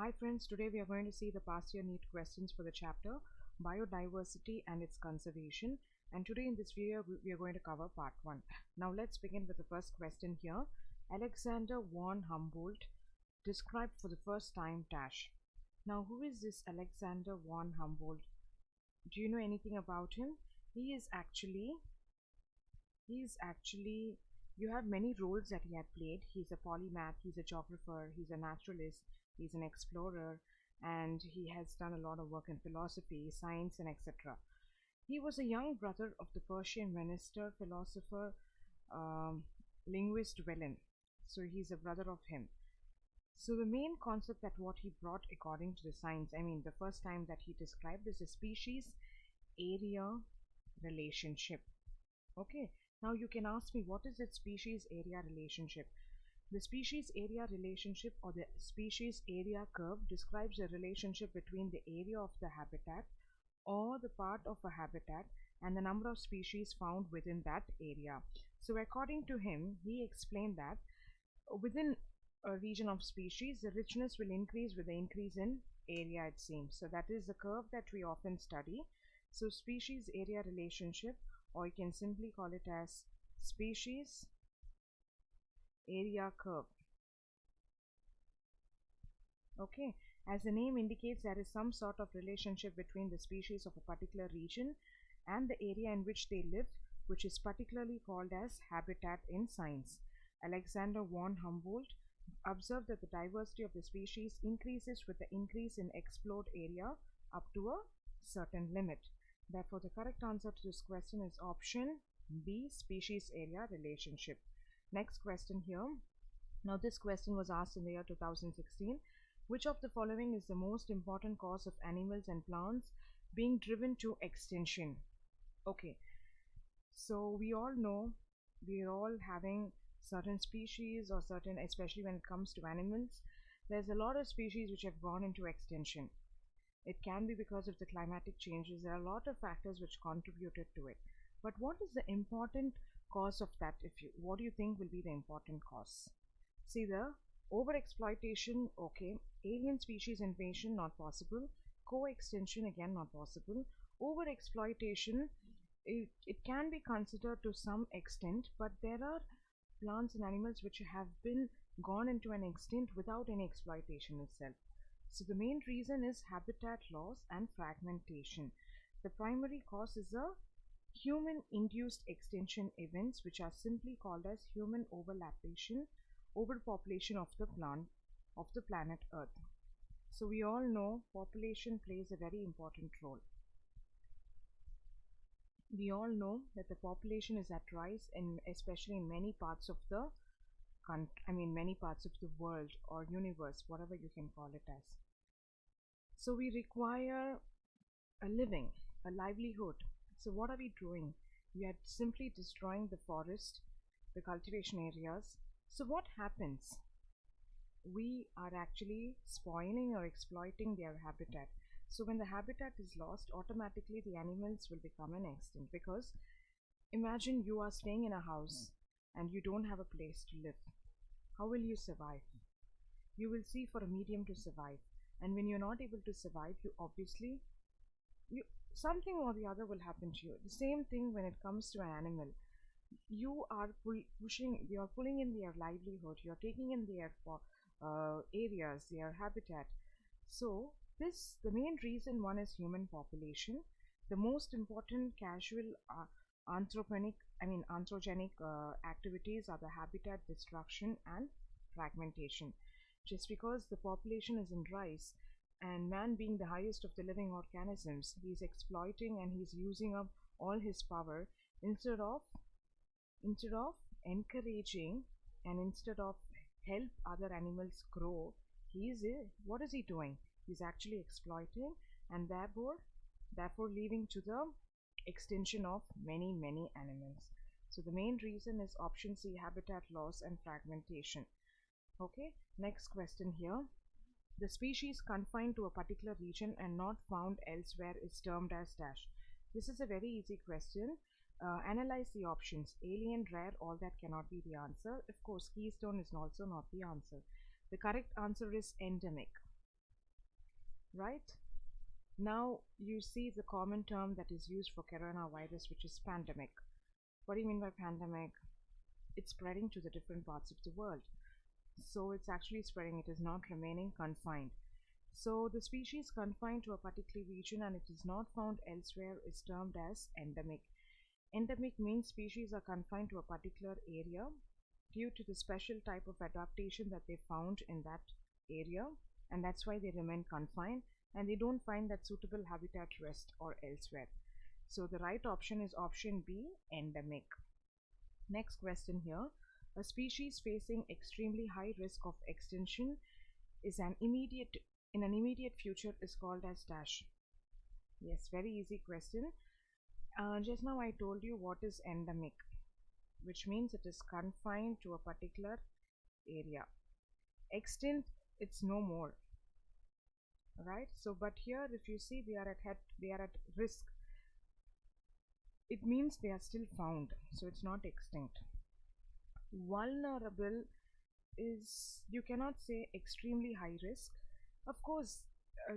Hi friends, today we are going to see the past year NEET questions for the chapter Biodiversity and its Conservation, and today in this video we are going to cover part 1. Now let's begin with the first question here. Alexander von Humboldt described for the first time dash. Now who is this Alexander von Humboldt? Do you know anything about him? He is actually you have many roles that he had played. He's a polymath, he's a geographer, he's a naturalist, he's an explorer, and he has done a lot of work in philosophy, science, and etc. He was a young brother of the Persian minister, philosopher, linguist Velen. So he's a brother of him. So the main concept that what he brought according to the science, the first time that he described is a species area relationship. Okay, now you can ask me, what is that species area relationship? The species area relationship, or the species area curve, describes a relationship between the area of the habitat or the part of a habitat and the number of species found within that area. So according to him, he explained that within a region of species, the richness will increase with the increase in area, it seems. So that is the curve that we often study. So species area relationship, or you can simply call it as species area curve. Okay, as the name indicates, there is some sort of relationship between the species of a particular region and the area in which they live, which is particularly called as habitat in science. Alexander von Humboldt observed that the diversity of the species increases with the increase in explored area up to a certain limit. Therefore, the correct answer to this question is option B, species area relationship. Next question here. Now this question was asked in the year 2016. Which of the following is the most important cause of animals and plants being driven to extinction? Okay, so we all know we are all having certain species, or certain, especially when it comes to animals, there's a lot of species which have gone into extinction. It can be because of the climatic changes. There are a lot of factors which contributed to it. But what is the important cause of that? What do you think will be the important cause? See, the overexploitation, okay. Alien species invasion, not possible. Co-extinction, again not possible. Overexploitation, it can be considered to some extent, but there are plants and animals which have been gone into an extinct without any exploitation itself. So the main reason is habitat loss and fragmentation. The primary cause is a human-induced extinction events, which are simply called as human overpopulation of the planet Earth. So we all know population plays a very important role. We all know that the population is at rise, especially in many parts of the many parts of the world or universe, whatever you can call it as. So we require a living, a livelihood. So what are we doing? We are simply destroying the forest, the cultivation areas. So what happens? We are actually spoiling or exploiting their habitat. So when the habitat is lost, automatically the animals will become an extinct. Because imagine you are staying in a house and you don't have a place to live. How will you survive? You will see for a medium to survive. And when you're not able to survive, something or the other will happen to you. The same thing when it comes to an animal. You are pulling in their livelihood. You're taking in their areas, their habitat. So the main reason, one is human population. The most important casual anthropogenic activities are the habitat destruction and fragmentation. Just because the population is in rise, and man being the highest of the living organisms, he's exploiting and he's using up all his power instead of encouraging and instead of help other animals grow. What is he doing? He's actually exploiting, and therefore leading to the extinction of many animals. So the main reason is option C, habitat loss and fragmentation. Okay, next question here. The species confined to a particular region and not found elsewhere is termed as dash. This is a very easy question. Analyze the options. Alien, rare, all that cannot be the answer. Of course, keystone is also not the answer. The correct answer is endemic. right? Now you see the common term that is used for coronavirus, which is pandemic. What do you mean by pandemic? It's spreading to the different parts of the world. So it's actually spreading, it is not remaining confined. So the species confined to a particular region and it is not found elsewhere is termed as endemic. Endemic means species are confined to a particular area due to the special type of adaptation that they found in that area, and that's why they remain confined and they don't find that suitable habitat rest or elsewhere. So the right option is option B, endemic. Next question here. A species facing extremely high risk of extinction is in an immediate future is called as dash. Yes, very easy question. Just now I told you what is endemic, which means it is confined to a particular area. Extinct, it's no more, right? So but here if you see they are at risk, it means they are still found, so it's not extinct. Vulnerable is, you cannot say extremely high risk. Of course,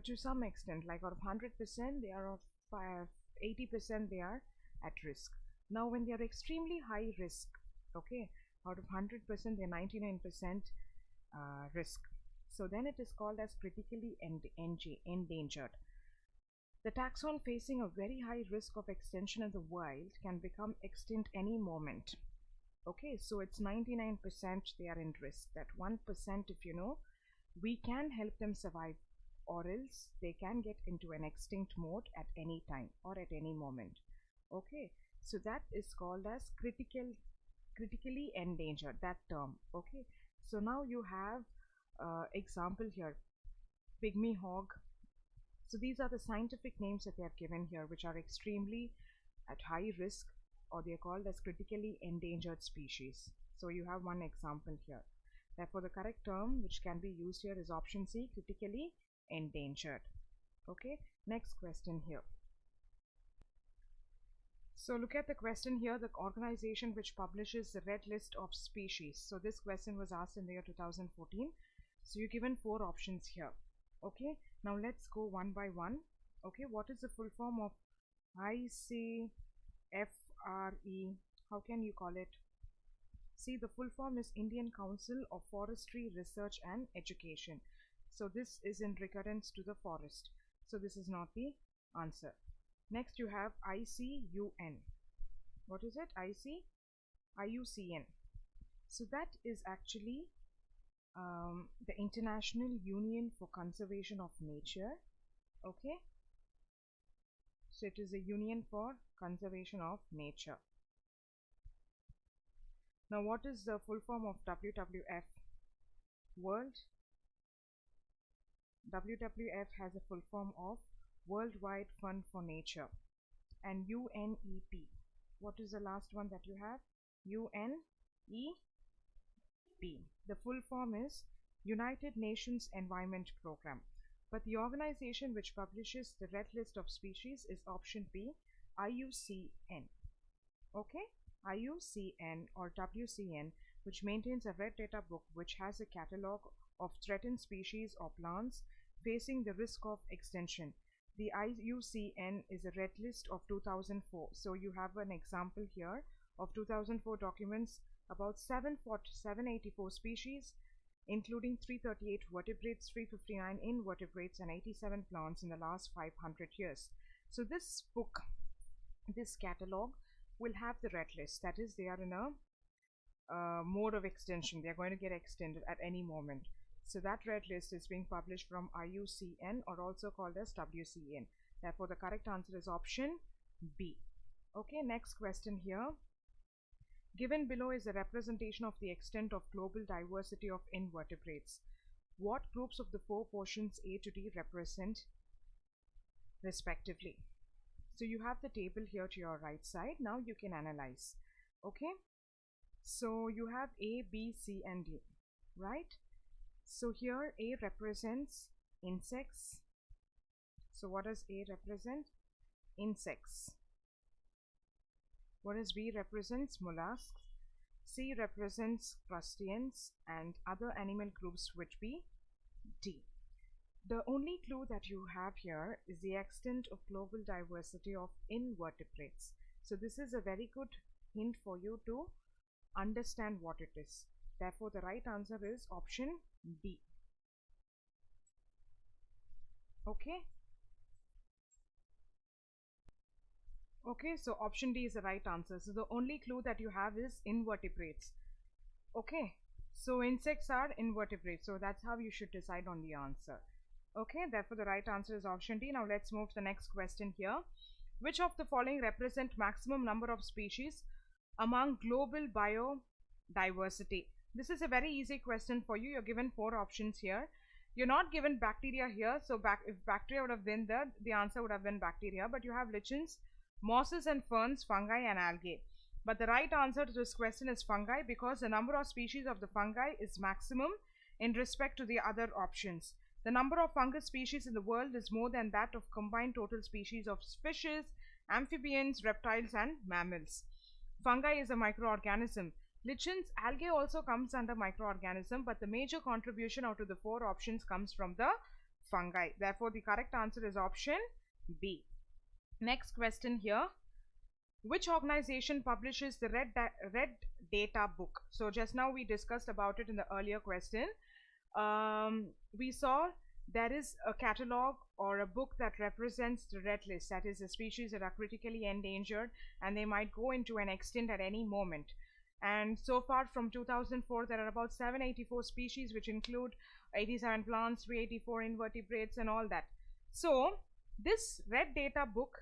to some extent, like out of 100% they are of 80% they are at risk. Now when they are extremely high risk, okay, out of 100% they're 99% risk, so then it is called as critically endangered. The taxon facing a very high risk of extinction in the wild can become extinct any moment. Okay, so it's 99% they are in risk. That 1%, if you know, we can help them survive, or else they can get into an extinct mode at any time or at any moment. Okay, so that is called as critically endangered, that term. Okay, so now you have example here, pygmy hog. So these are the scientific names that they have given here, which are extremely at high risk, or they are called as critically endangered species. So you have one example here. Therefore the correct term which can be used here is option C, critically endangered. Okay, next question here. So look at the question here, the organization which publishes the red list of species. So this question was asked in the year 2014. So you're given 4 options here. Okay, now let's go one by one. Okay, what is the full form of ICFRE? How can you call it? See, the full form is Indian Council of Forestry Research and Education. So this is in recurrence to the forest. So this is not the answer. Next you have ICUN. What is it? IUCN. So that is actually the International Union for Conservation of Nature. Okay, so it is a union for conservation of nature. Now what is the full form of WWF? World. WWF has a full form of Worldwide Fund for Nature. And UNEP, what is the last one that you have? UNEP. The full form is United Nations Environment Program. But the organization which publishes the red list of species is option B, IUCN. Okay, IUCN or WCN, which maintains a red data book which has a catalog of threatened species or plants facing the risk of extinction. The IUCN is a red list of 2004. So you have an example here of 2004 documents about 784 species, including 338 vertebrates, 359 invertebrates, and 87 plants in the last 500 years. So this book, this catalog, will have the red list. That is, they are in a mode of extinction. They are going to get extended at any moment. So that red list is being published from IUCN, or also called as WCN. Therefore, the correct answer is option B. Okay, next question here. Given below is a representation of the extent of global diversity of invertebrates. What groups of the 4 portions A to D represent respectively? So you have the table here to your right side. Now you can analyze. Okay, so you have A, B, C and D, right? So here A represents insects. So what does A represent? Insects. What does B represents? Mollusks. C represents crustaceans, and other animal groups would be D. The only clue that you have here is the extent of global diversity of invertebrates. So this is a very good hint for you to understand what it is. Therefore, the right answer is option D. Okay. Okay, so option D is the right answer. So the only clue that you have is invertebrates. Okay, so insects are invertebrates. So that's how you should decide on the answer. Okay, therefore the right answer is option D. Now let's move to the next question here. Which of the following represent maximum number of species among global biodiversity? This is a very easy question for you. You're given 4 options here. You're not given bacteria here. So if bacteria would have been there, the answer would have been bacteria. But you have lichens, mosses and ferns, fungi and algae. But the right answer to this question is fungi, because the number of species of the fungi is maximum in respect to the other options. The number of fungus species in the world is more than that of combined total species of fishes, amphibians, reptiles and mammals. Fungi is a microorganism. Lichens, algae also comes under microorganism, but the major contribution out of the 4 options comes from the fungi. Therefore, the correct answer is option B. Next question here. Which organization publishes the Red Data book? So just now we discussed about it in the earlier question. We saw there is a catalog or a book that represents the red list, that is the species that are critically endangered and they might go into an extinct at any moment. And so far from 2004 there are about 784 species, which include 87 plants, 384 invertebrates and all that. So this red data book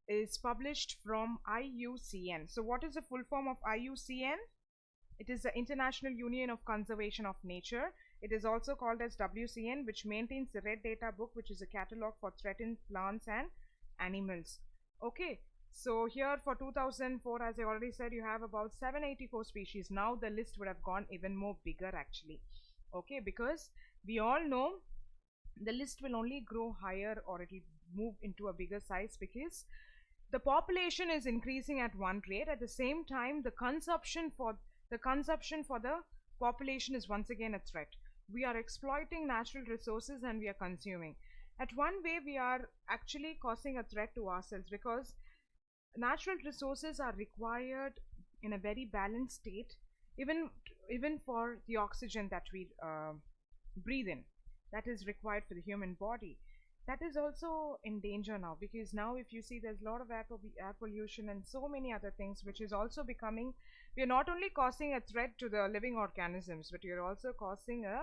is published from IUCN. So what is the full form of IUCN? It is the International Union of Conservation of Nature. It is also called as WCN, which maintains the Red Data Book, which is a catalog for threatened plants and animals. Okay, so here for 2004, as I already said, you have about 784 species. Now the list would have gone even more bigger actually. Okay, because we all know the list will only grow higher, or it will move into a bigger size, because the population is increasing at one rate. At the same time, the consumption for the population is once again a threat. We are exploiting natural resources and we are consuming. At one way, we are actually causing a threat to ourselves, because natural resources are required in a very balanced state, even for the oxygen that we breathe in, that is required for the human body. That is also in danger now, because now if you see, there's a lot of air pollution and so many other things, which is also becoming, we are not only causing a threat to the living organisms, but we are also causing a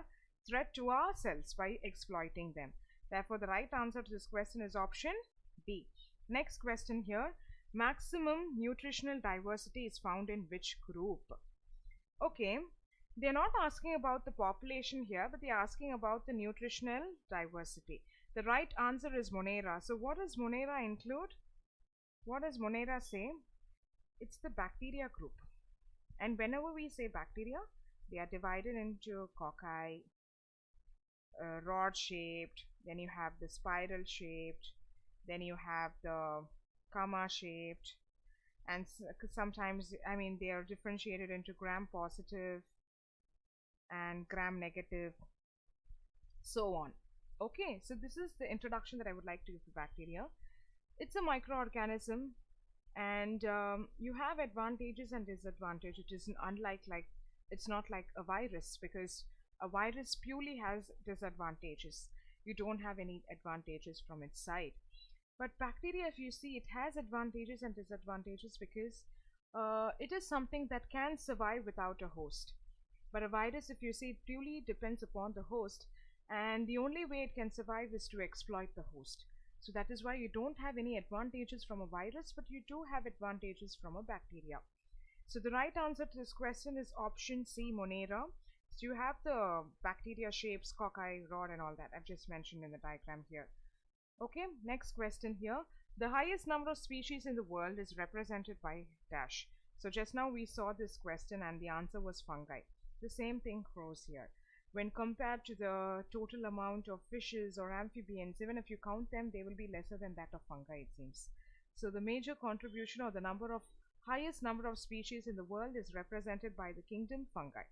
threat to ourselves by exploiting them. Therefore the right answer to this question is option B. Next question here. Maximum nutritional diversity is found in which group? Okay, they're not asking about the population here, but they're asking about the nutritional diversity. The right answer is Monera. So what does Monera include? What does Monera say? It's the bacteria group. And whenever we say bacteria, they are divided into cocci, rod shaped, then you have the spiral shaped, then you have the comma shaped, and sometimes, I mean, they are differentiated into gram positive and gram negative, so on. Okay, so this is the introduction that I would like to give to bacteria. It's a microorganism, and you have advantages and disadvantages. It isn't it's not like a virus, because a virus purely has disadvantages. You don't have any advantages from its side. But bacteria, if you see, it has advantages and disadvantages, because it is something that can survive without a host. But a virus, if you see, it purely depends upon the host, and the only way it can survive is to exploit the host. So that is why you don't have any advantages from a virus, but you do have advantages from a bacteria. So the right answer to this question is option C, Monera. So you have the bacteria shapes, cocci, rod and all that I've just mentioned in the diagram here. Okay, next question here. The highest number of species in the world is represented by dash. So just now we saw this question and the answer was fungi. The same thing goes here. When compared to the total amount of fishes or amphibians, even if you count them, they will be lesser than that of fungi, it seems. So the major contribution, or the highest number of species in the world, is represented by the kingdom fungi.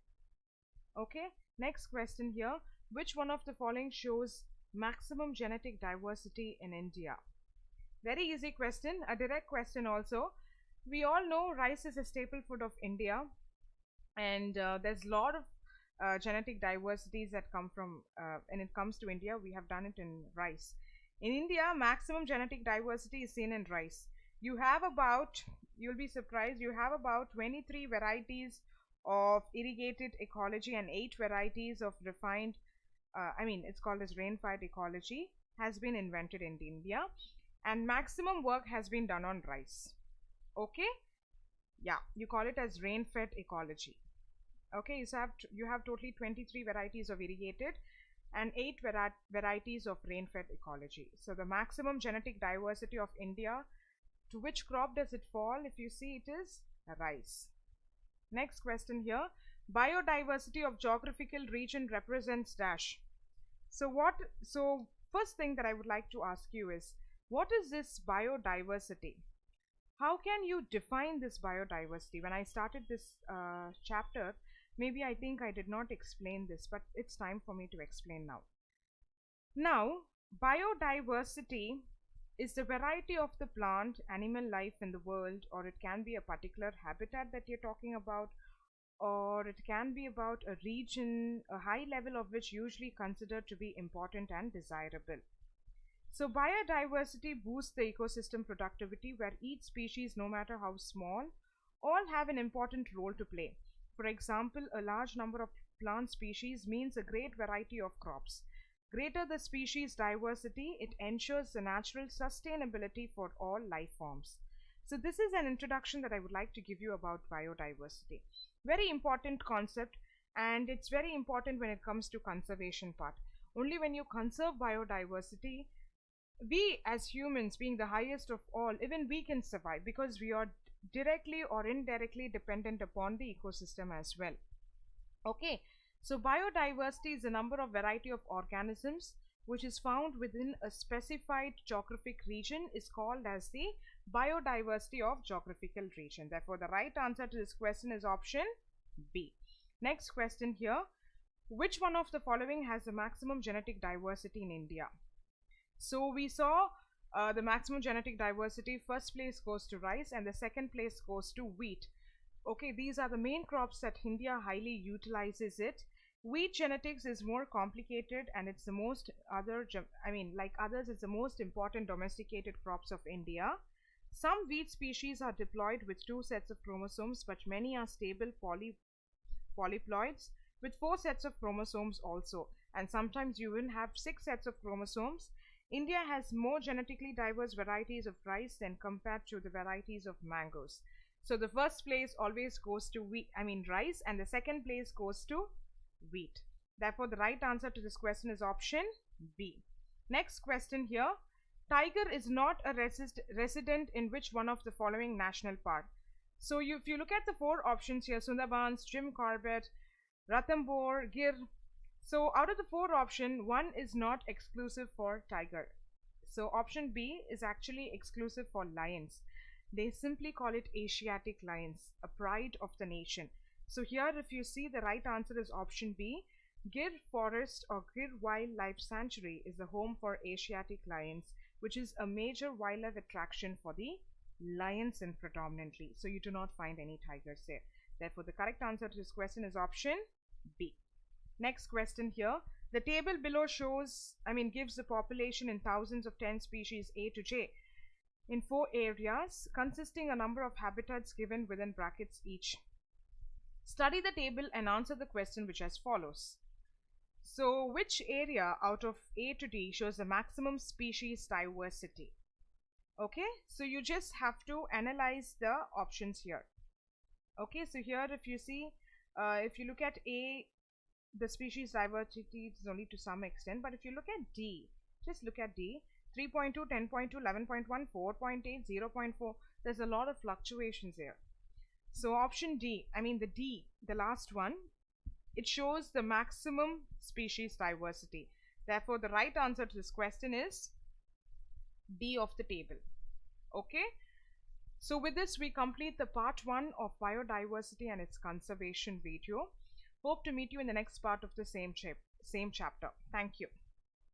Okay, next question here. Which one of the following shows maximum genetic diversity in India? Very easy question, a direct question also. We all know rice is a staple food of India, and there's a lot of genetic diversities that come from, when it comes to India, we have done it in rice. In India, maximum genetic diversity is seen in rice. You have about, you'll be surprised, you have about 23 varieties of irrigated ecology and 8 varieties of refined, it's called as rain-fed ecology, has been invented in India, and maximum work has been done on rice. Okay, yeah, you call it as rain-fed ecology. Okay, so you have totally 23 varieties of irrigated and 8 varieties of rain-fed ecology. So the maximum genetic diversity of India, to which crop does it fall? If you see, it is rice. Next question here. Biodiversity of geographical region represents dash. So first thing that I would like to ask you is, what is this biodiversity? How can you define this biodiversity? When I started this chapter, maybe I think I did not explain this, but it's time for me to explain now. Now, biodiversity is the variety of the plant, animal life in the world, or it can be a particular habitat that you're talking about, or it can be about a region, a high level of which usually considered to be important and desirable. So biodiversity boosts the ecosystem productivity, where each species, no matter how small, all have an important role to play. For example, a large number of plant species means a great variety of crops. Greater the species diversity, it ensures the natural sustainability for all life forms. So this is an introduction that I would like to give you about biodiversity. Very important concept, and it's very important when it comes to conservation part. Only when you conserve biodiversity, we as humans, being the highest of all, even we can survive, because we are directly or indirectly dependent upon the ecosystem as well. Okay, so biodiversity is the number of variety of organisms which is found within a specified geographic region, is called as the biodiversity of geographical region. Therefore, the right answer to this question is option B. Next question here. Which one of the following has the maximum genetic diversity in India? So we saw the maximum genetic diversity, first place goes to rice and the second place goes to wheat. Okay, these are the main crops that India highly utilizes it. Wheat genetics is more complicated, and it's the most like others, it's the most important domesticated crops of India. Some wheat species are diploid with 2 sets of chromosomes, but many are stable polyploids with 4 sets of chromosomes also, and sometimes you will have 6 sets of chromosomes. India has more genetically diverse varieties of rice than compared to the varieties of mangoes. So the first place always goes to rice, and the second place goes to wheat. Therefore, the right answer to this question is option B. Next question here. Tiger is not a resident in which one of the following national park? So if you look at the 4 options here, Sundarbans, Jim Corbett, Ranthambore, Gir. So out of the 4 options, one is not exclusive for tiger. So option B is actually exclusive for lions. They simply call it Asiatic lions, a pride of the nation. So here, if you see, the right answer is option B. Gir Forest or Gir Wildlife Sanctuary is the home for Asiatic lions, which is a major wildlife attraction for the lions in predominantly. So you do not find any tigers there. Therefore, the correct answer to this question is option B. Next question here. The table below gives the population in thousands of 10 species A to J in 4 areas, consisting a number of habitats given within brackets each. Study the table and answer the question which as follows. So which area out of A to D shows the maximum species diversity? Okay, so you just have to analyze the options here. Okay, so here if you see, if you look at A, the species diversity is only to some extent, but if you look at D, just look at D, 3.2, 10.2, 11.1, 4.8, 0.4, there's a lot of fluctuations here. So option D, the last one, it shows the maximum species diversity. Therefore, the right answer to this question is D of the table. Okay. So with this, we complete the part 1 of biodiversity and its conservation video. Hope to meet you in the next part of the same chapter. Thank you.